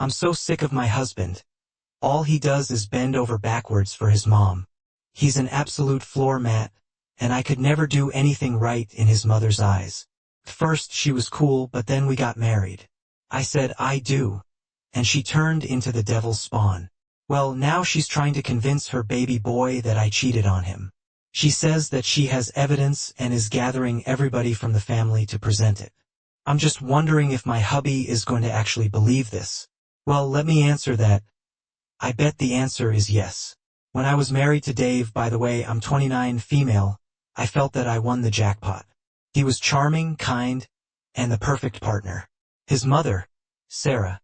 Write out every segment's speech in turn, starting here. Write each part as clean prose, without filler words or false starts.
I'm so sick of my husband. All he does is bend over backwards for his mom. He's an absolute floor mat, and I could never do anything right in his mother's eyes. First she was cool, but then we got married. I said I do, and she turned into the devil's spawn. Well, now she's trying to convince her baby boy that I cheated on him. She says that she has evidence and is gathering everybody from the family to present it. I'm just wondering if my hubby is going to actually believe this. Well, let me answer that. I bet the answer is yes. When I was married to Dave, by the way, I'm 29, female, I felt that I won the jackpot. He was charming, kind, and the perfect partner. His mother, Sarah,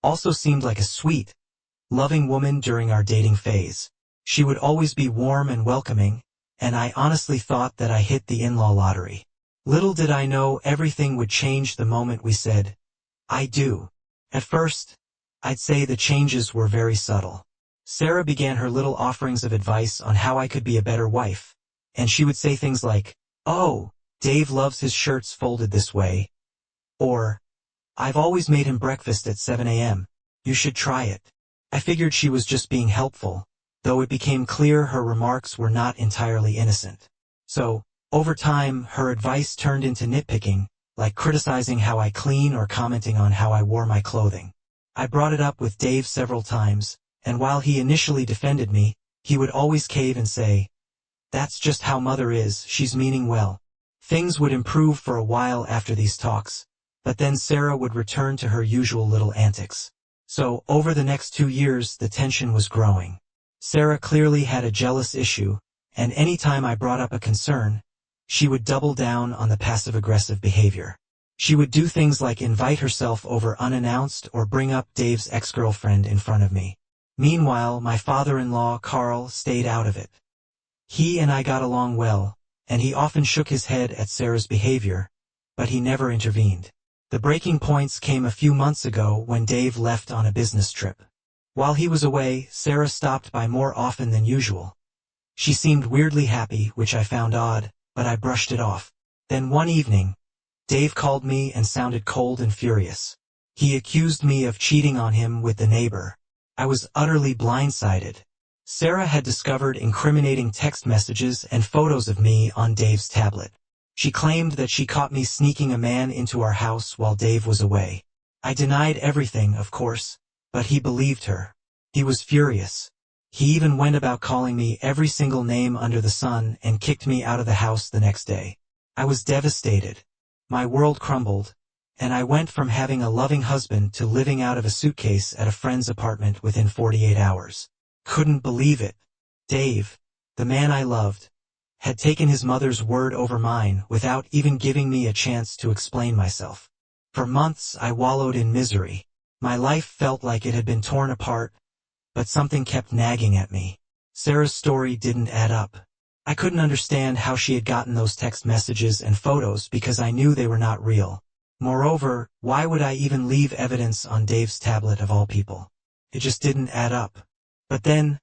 also seemed like a sweet, loving woman during our dating phase. She would always be warm and welcoming, and I honestly thought that I hit the in-law lottery. Little did I know everything would change the moment we said, I do. At first, I'd say the changes were very subtle. Sarah began her little offerings of advice on how I could be a better wife, and she would say things like, "Oh, Dave loves his shirts folded this way," or, "I've always made him breakfast at 7 a.m. You should try it." I figured she was just being helpful, though it became clear her remarks were not entirely innocent. So, over time, her advice turned into nitpicking, like criticizing how I clean or commenting on how I wore my clothing. I brought it up with Dave several times, and while he initially defended me, he would always cave and say, "That's just how mother is, she's meaning well." Things would improve for a while after these talks, but then Sarah would return to her usual little antics. So, over the next 2 years, the tension was growing. Sarah clearly had a jealous issue, and anytime I brought up a concern, she would double down on the passive-aggressive behavior. She would do things like invite herself over unannounced or bring up Dave's ex-girlfriend in front of me. Meanwhile, my father-in-law, Carl, stayed out of it. He and I got along well, and he often shook his head at Sarah's behavior, but he never intervened. The breaking points came a few months ago when Dave left on a business trip. While he was away, Sarah stopped by more often than usual. She seemed weirdly happy, which I found odd, but I brushed it off. Then one evening, Dave called me and sounded cold and furious. He accused me of cheating on him with the neighbor. I was utterly blindsided. Sarah had discovered incriminating text messages and photos of me on Dave's tablet. She claimed that she caught me sneaking a man into our house while Dave was away. I denied everything, of course, but he believed her. He was furious. He even went about calling me every single name under the sun and kicked me out of the house the next day. I was devastated. My world crumbled, and I went from having a loving husband to living out of a suitcase at a friend's apartment within 48 hours. Couldn't believe it. Dave, the man I loved, had taken his mother's word over mine without even giving me a chance to explain myself. For months I wallowed in misery. My life felt like it had been torn apart, but something kept nagging at me. Sarah's story didn't add up. I couldn't understand how she had gotten those text messages and photos because I knew they were not real. Moreover, why would I even leave evidence on Dave's tablet of all people? It just didn't add up. But then,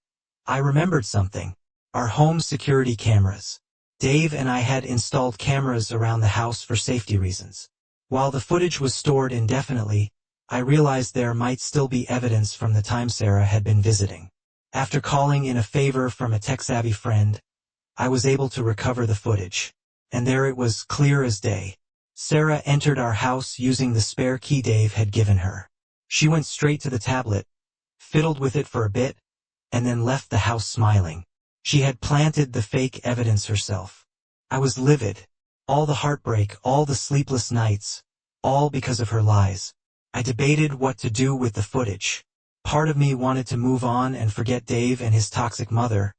I remembered something. Our home security cameras. Dave and I had installed cameras around the house for safety reasons. While the footage was stored indefinitely, I realized there might still be evidence from the time Sarah had been visiting. After calling in a favor from a tech-savvy friend, I was able to recover the footage. And there it was, clear as day. Sarah entered our house using the spare key Dave had given her. She went straight to the tablet, fiddled with it for a bit, and then left the house smiling. She had planted the fake evidence herself. I was livid. All the heartbreak, all the sleepless nights, all because of her lies. I debated what to do with the footage. Part of me wanted to move on and forget Dave and his toxic mother,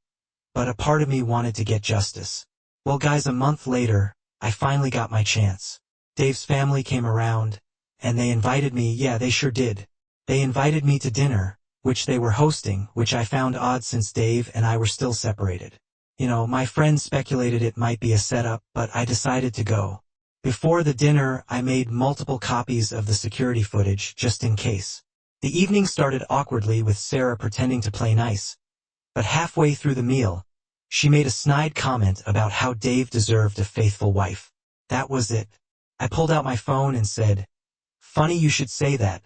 but a part of me wanted to get justice. Well guys, a month later, I finally got my chance. Dave's family came around, and they invited me. Yeah, they sure did. They invited me to dinner, which they were hosting, which I found odd since Dave and I were still separated. You know, my friends speculated it might be a setup, but I decided to go. Before the dinner, I made multiple copies of the security footage, just in case. The evening started awkwardly with Sarah pretending to play nice. But halfway through the meal, she made a snide comment about how Dave deserved a faithful wife. That was it. I pulled out my phone and said, "Funny you should say that.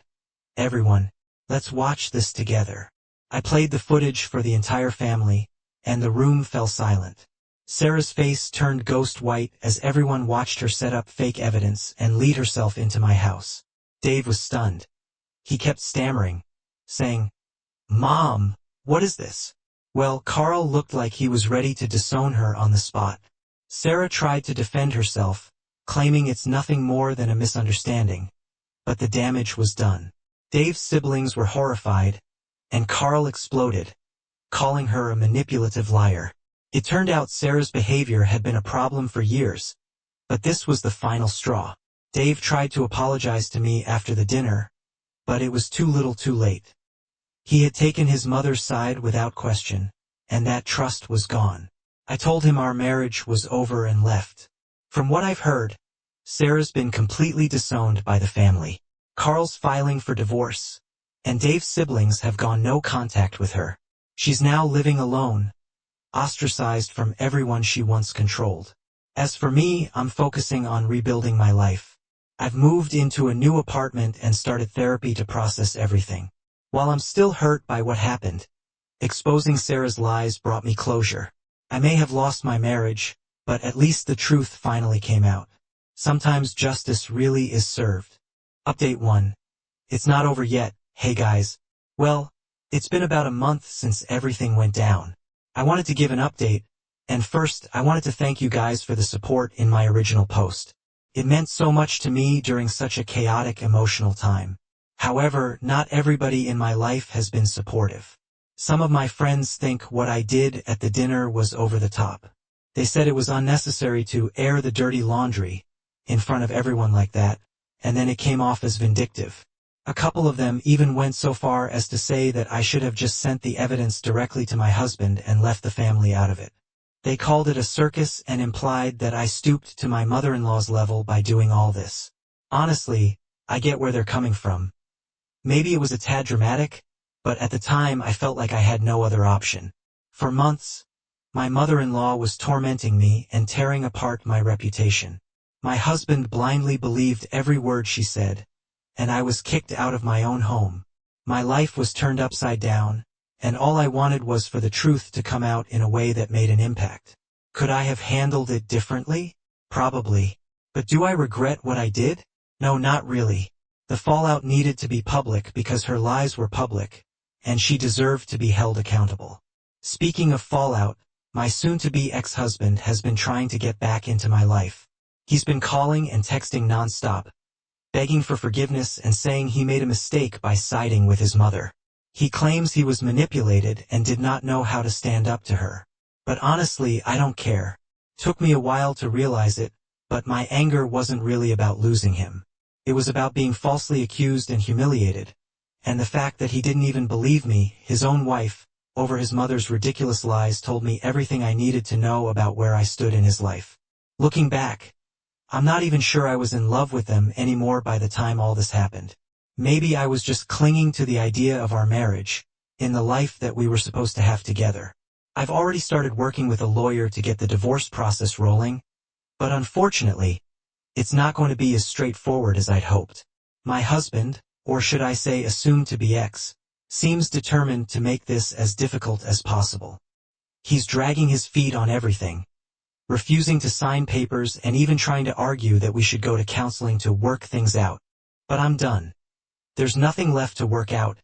Everyone, Let's watch this together. I played the footage for the entire family, and the room fell silent. Sarah's face turned ghost white as everyone watched her set up fake evidence and lead herself into my house. Dave was stunned. He kept stammering, saying, "Mom, what is this?" Well, Carl looked like he was ready to disown her on the spot. Sarah tried to defend herself, claiming it's nothing more than a misunderstanding, but the damage was done. Dave's siblings were horrified, and Carl exploded, calling her a manipulative liar. It turned out Sarah's behavior had been a problem for years, but this was the final straw. Dave tried to apologize to me after the dinner, but it was too little too late. He had taken his mother's side without question, and that trust was gone. I told him our marriage was over and left. From what I've heard, Sarah's been completely disowned by the family. Carl's filing for divorce, and Dave's siblings have gone no contact with her. She's now living alone, ostracized from everyone she once controlled. As for me, I'm focusing on rebuilding my life. I've moved into a new apartment and started therapy to process everything. While I'm still hurt by what happened, exposing Sarah's lies brought me closure. I may have lost my marriage, but at least the truth finally came out. Sometimes justice really is served. Update 1. It's not over yet, hey guys. Well, it's been about a month since everything went down. I wanted to give an update, and first I wanted to thank you guys for the support in my original post. It meant so much to me during such a chaotic emotional time. However, not everybody in my life has been supportive. Some of my friends think what I did at the dinner was over the top. They said it was unnecessary to air the dirty laundry in front of everyone like that, and then it came off as vindictive. A couple of them even went so far as to say that I should have just sent the evidence directly to my husband and left the family out of it. They called it a circus and implied that I stooped to my mother-in-law's level by doing all this. Honestly, I get where they're coming from. Maybe it was a tad dramatic, but at the time I felt like I had no other option. For months, my mother-in-law was tormenting me and tearing apart my reputation. My husband blindly believed every word she said, and I was kicked out of my own home. My life was turned upside down, and all I wanted was for the truth to come out in a way that made an impact. Could I have handled it differently? Probably. But do I regret what I did? No, not really. The fallout needed to be public because her lies were public, and she deserved to be held accountable. Speaking of fallout, my soon-to-be ex-husband has been trying to get back into my life. He's been calling and texting nonstop, begging for forgiveness and saying he made a mistake by siding with his mother. He claims he was manipulated and did not know how to stand up to her. But honestly, I don't care. Took me a while to realize it, but my anger wasn't really about losing him. It was about being falsely accused and humiliated, and the fact that he didn't even believe me, his own wife, over his mother's ridiculous lies told me everything I needed to know about where I stood in his life. Looking back, I'm not even sure I was in love with them anymore by the time all this happened. Maybe I was just clinging to the idea of our marriage, in the life that we were supposed to have together. I've already started working with a lawyer to get the divorce process rolling, but unfortunately, it's not going to be as straightforward as I'd hoped. My husband, or should I say assumed-to-be ex, seems determined to make this as difficult as possible. He's dragging his feet on everything, refusing to sign papers and even trying to argue that we should go to counseling to work things out. But I'm done. There's nothing left to work out,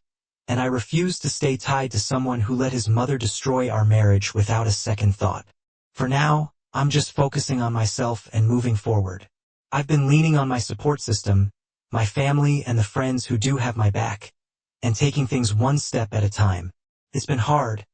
and I refuse to stay tied to someone who let his mother destroy our marriage without a second thought. For now, I'm just focusing on myself and moving forward. I've been leaning on my support system, my family and the friends who do have my back, and taking things one step at a time. It's been hard,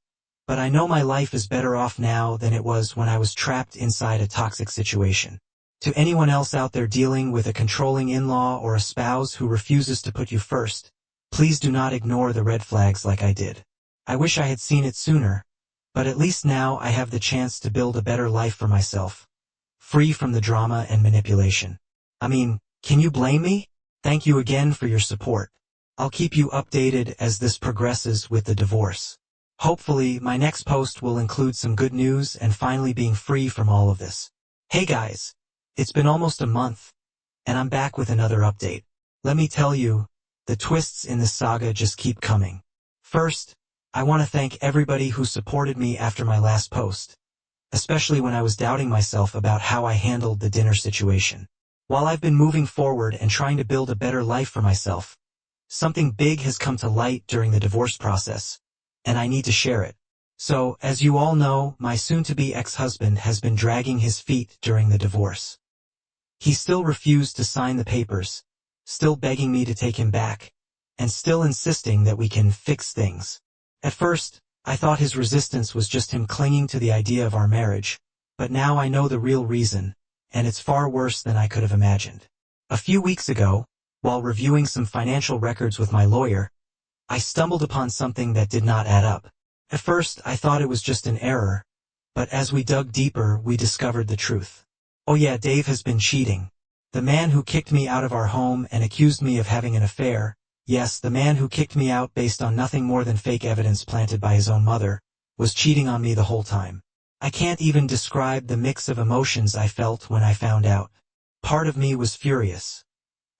but I know my life is better off now than it was when I was trapped inside a toxic situation. To anyone else out there dealing with a controlling in-law or a spouse who refuses to put you first, please do not ignore the red flags like I did. I wish I had seen it sooner, but at least now I have the chance to build a better life for myself, free from the drama and manipulation. I mean, can you blame me? Thank you again for your support. I'll keep you updated as this progresses with the divorce. Hopefully, my next post will include some good news and finally being free from all of this. Hey guys! It's been almost a month, and I'm back with another update. Let me tell you, the twists in this saga just keep coming. First, I want to thank everybody who supported me after my last post, especially when I was doubting myself about how I handled the dinner situation. While I've been moving forward and trying to build a better life for myself, something big has come to light during the divorce process, and I need to share it. So, as you all know, my soon-to-be ex-husband has been dragging his feet during the divorce. He still refused to sign the papers, still begging me to take him back, and still insisting that we can fix things. At first, I thought his resistance was just him clinging to the idea of our marriage, but now I know the real reason, and it's far worse than I could have imagined. A few weeks ago, while reviewing some financial records with my lawyer, I stumbled upon something that did not add up. At first, I thought it was just an error, but as we dug deeper, we discovered the truth. Oh yeah, Dave has been cheating. The man who kicked me out of our home and accused me of having an affair, yes, the man who kicked me out based on nothing more than fake evidence planted by his own mother, was cheating on me the whole time. I can't even describe the mix of emotions I felt when I found out. Part of me was furious.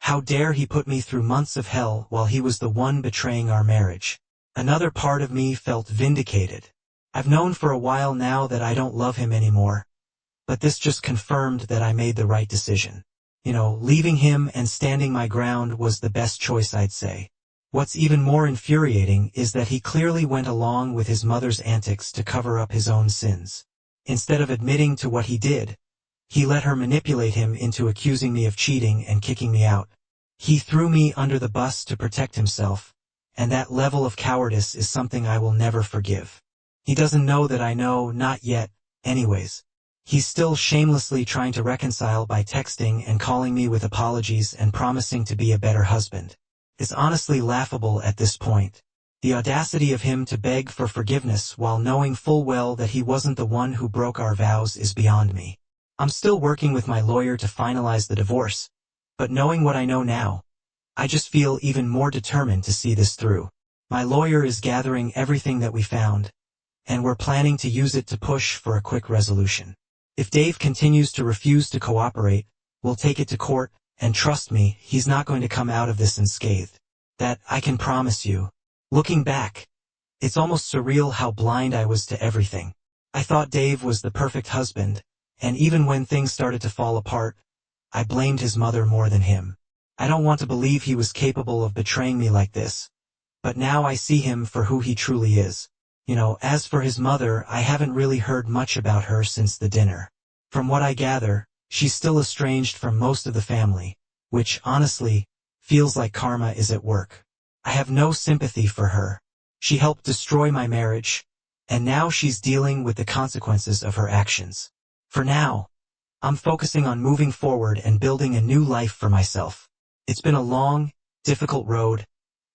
How dare he put me through months of hell while he was the one betraying our marriage? Another part of me felt vindicated. I've known for a while now that I don't love him anymore, but this just confirmed that I made the right decision. Leaving him and standing my ground was the best choice, I'd say. What's even more infuriating is that he clearly went along with his mother's antics to cover up his own sins. Instead of admitting to what he did, he let her manipulate him into accusing me of cheating and kicking me out. He threw me under the bus to protect himself, and that level of cowardice is something I will never forgive. He doesn't know that I know, not yet, anyways. He's still shamelessly trying to reconcile by texting and calling me with apologies and promising to be a better husband. It's honestly laughable at this point. The audacity of him to beg for forgiveness while knowing full well that he wasn't the one who broke our vows is beyond me. I'm still working with my lawyer to finalize the divorce, but knowing what I know now, I just feel even more determined to see this through. My lawyer is gathering everything that we found, and we're planning to use it to push for a quick resolution. If Dave continues to refuse to cooperate, we'll take it to court, and trust me, he's not going to come out of this unscathed. That I can promise you. Looking back, it's almost surreal how blind I was to everything. I thought Dave was the perfect husband, and even when things started to fall apart, I blamed his mother more than him. I don't want to believe he was capable of betraying me like this, but now I see him for who he truly is. As for his mother, I haven't really heard much about her since the dinner. From what I gather, she's still estranged from most of the family, which, honestly, feels like karma is at work. I have no sympathy for her. She helped destroy my marriage, and now she's dealing with the consequences of her actions. For now, I'm focusing on moving forward and building a new life for myself. It's been a long, difficult road,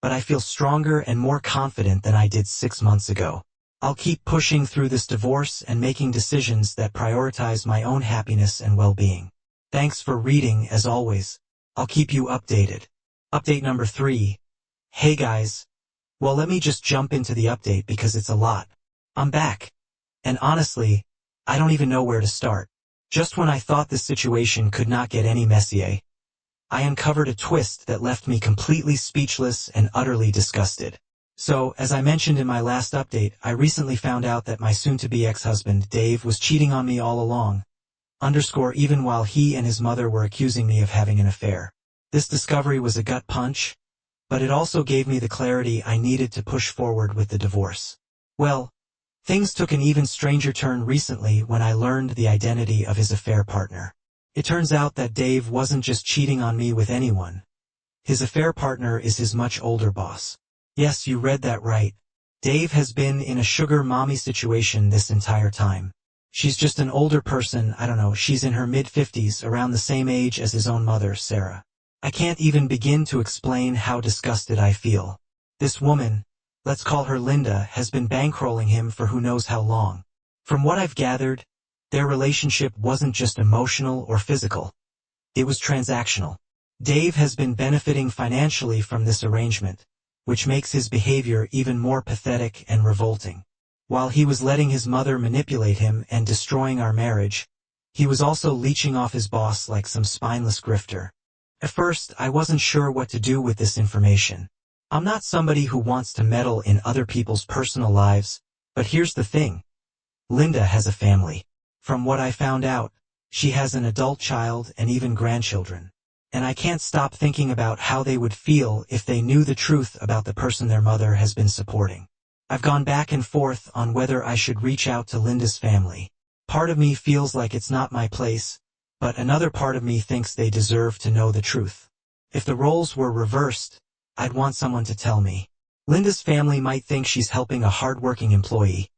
but I feel stronger and more confident than I did 6 months ago. I'll keep pushing through this divorce and making decisions that prioritize my own happiness and well-being. Thanks for reading, as always. I'll keep you updated. Update number 3. Hey guys. Well, let me just jump into the update because it's a lot. I'm back. And honestly, I don't even know where to start. Just when I thought this situation could not get any messier, I uncovered a twist that left me completely speechless and utterly disgusted. So, as I mentioned in my last update, I recently found out that my soon-to-be ex-husband, Dave, was cheating on me all along. Even while he and his mother were accusing me of having an affair. This discovery was a gut punch, but it also gave me the clarity I needed to push forward with the divorce. Well, things took an even stranger turn recently when I learned the identity of his affair partner. It turns out that Dave wasn't just cheating on me with anyone. His affair partner is his much older boss. Yes, you read that right. Dave has been in a sugar mommy situation this entire time. She's just an older person, she's in her mid-50s, around the same age as his own mother, Sarah. I can't even begin to explain how disgusted I feel. This woman, let's call her Linda, has been bankrolling him for who knows how long. From what I've gathered, their relationship wasn't just emotional or physical. It was transactional. Dave has been benefiting financially from this arrangement, which makes his behavior even more pathetic and revolting. While he was letting his mother manipulate him and destroying our marriage, he was also leeching off his boss like some spineless grifter. At first, I wasn't sure what to do with this information. I'm not somebody who wants to meddle in other people's personal lives, but here's the thing. Linda has a family. From what I found out, she has an adult child and even grandchildren. And I can't stop thinking about how they would feel if they knew the truth about the person their mother has been supporting. I've gone back and forth on whether I should reach out to Linda's family. Part of me feels like it's not my place, but another part of me thinks they deserve to know the truth. If the roles were reversed, I'd want someone to tell me. Linda's family might think she's helping a hard-working employee,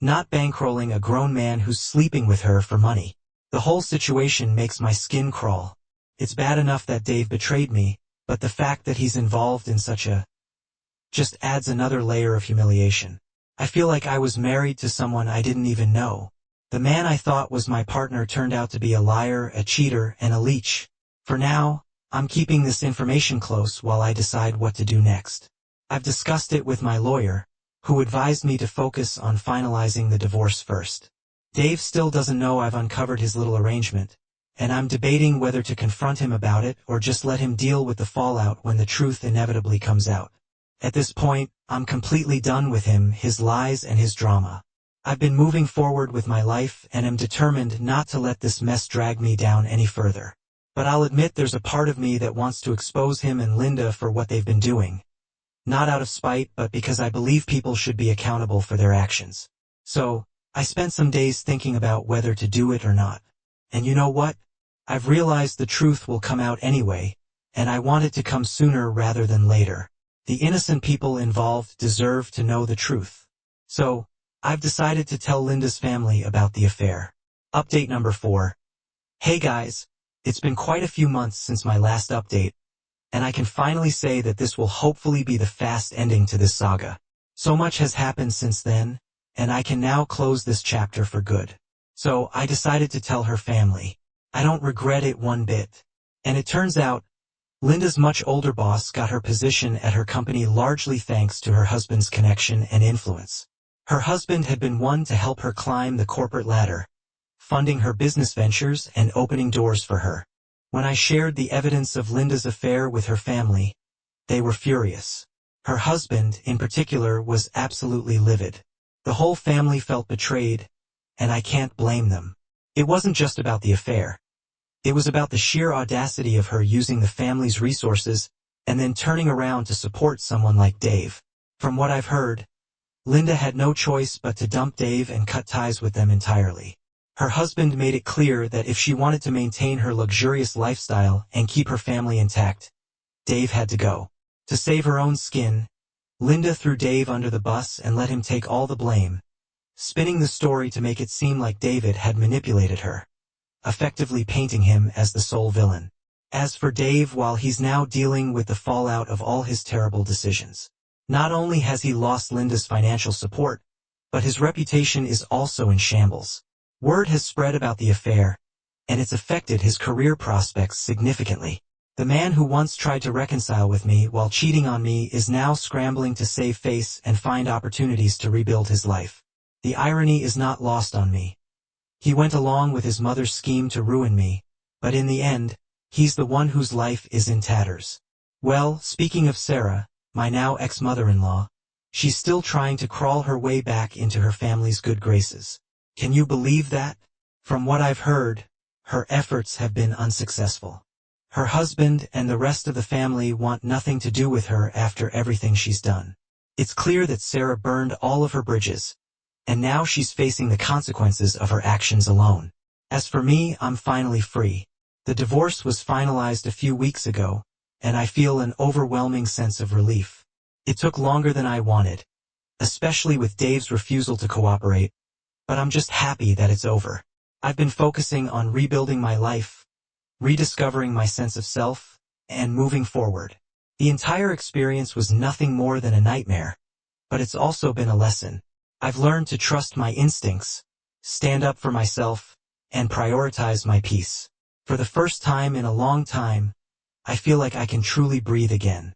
not bankrolling a grown man who's sleeping with her for money. The whole situation makes my skin crawl. It's bad enough that Dave betrayed me, but the fact that he's involved in such a just adds another layer of humiliation. I feel like I was married to someone I didn't even know. The man I thought was my partner turned out to be a liar, a cheater, and a leech. For now, I'm keeping this information close while I decide what to do next. I've discussed it with my lawyer, who advised me to focus on finalizing the divorce first. Dave still doesn't know I've uncovered his little arrangement, and I'm debating whether to confront him about it or just let him deal with the fallout when the truth inevitably comes out. At this point, I'm completely done with him, his lies and his drama. I've been moving forward with my life and am determined not to let this mess drag me down any further. But I'll admit there's a part of me that wants to expose him and Linda for what they've been doing. Not out of spite, but because I believe people should be accountable for their actions. So, I spent some days thinking about whether to do it or not. And you know what? I've realized the truth will come out anyway, and I want it to come sooner rather than later. The innocent people involved deserve to know the truth. So, I've decided to tell Linda's family about the affair. Update number 4. Hey guys, it's been quite a few months since my last update, and I can finally say that this will hopefully be the fast ending to this saga. So much has happened since then, and I can now close this chapter for good. So, I decided to tell her family. I don't regret it one bit. And it turns out, Linda's much older boss got her position at her company largely thanks to her husband's connection and influence. Her husband had been one to help her climb the corporate ladder, funding her business ventures and opening doors for her. When I shared the evidence of Linda's affair with her family, they were furious. Her husband, in particular, was absolutely livid. The whole family felt betrayed, and I can't blame them. It wasn't just about the affair. It was about the sheer audacity of her using the family's resources and then turning around to support someone like Dave. From what I've heard, Linda had no choice but to dump Dave and cut ties with them entirely. Her husband made it clear that if she wanted to maintain her luxurious lifestyle and keep her family intact, Dave had to go. To save her own skin, Linda threw Dave under the bus and let him take all the blame, spinning the story to make it seem like David had manipulated her, effectively painting him as the sole villain. As for Dave, while he's now dealing with the fallout of all his terrible decisions, not only has he lost Linda's financial support, but his reputation is also in shambles. Word has spread about the affair, and it's affected his career prospects significantly. The man who once tried to reconcile with me while cheating on me is now scrambling to save face and find opportunities to rebuild his life. The irony is not lost on me. He went along with his mother's scheme to ruin me, but in the end, he's the one whose life is in tatters. Well, speaking of Sarah, my now ex-mother-in-law, she's still trying to crawl her way back into her family's good graces. Can you believe that? From what I've heard, her efforts have been unsuccessful. Her husband and the rest of the family want nothing to do with her after everything she's done. It's clear that Sarah burned all of her bridges, and now she's facing the consequences of her actions alone. As for me, I'm finally free. The divorce was finalized a few weeks ago, and I feel an overwhelming sense of relief. It took longer than I wanted, especially with Dave's refusal to cooperate, but I'm just happy that it's over. I've been focusing on rebuilding my life, rediscovering my sense of self, and moving forward. The entire experience was nothing more than a nightmare, but it's also been a lesson. I've learned to trust my instincts, stand up for myself, and prioritize my peace. For the first time in a long time, I feel like I can truly breathe again.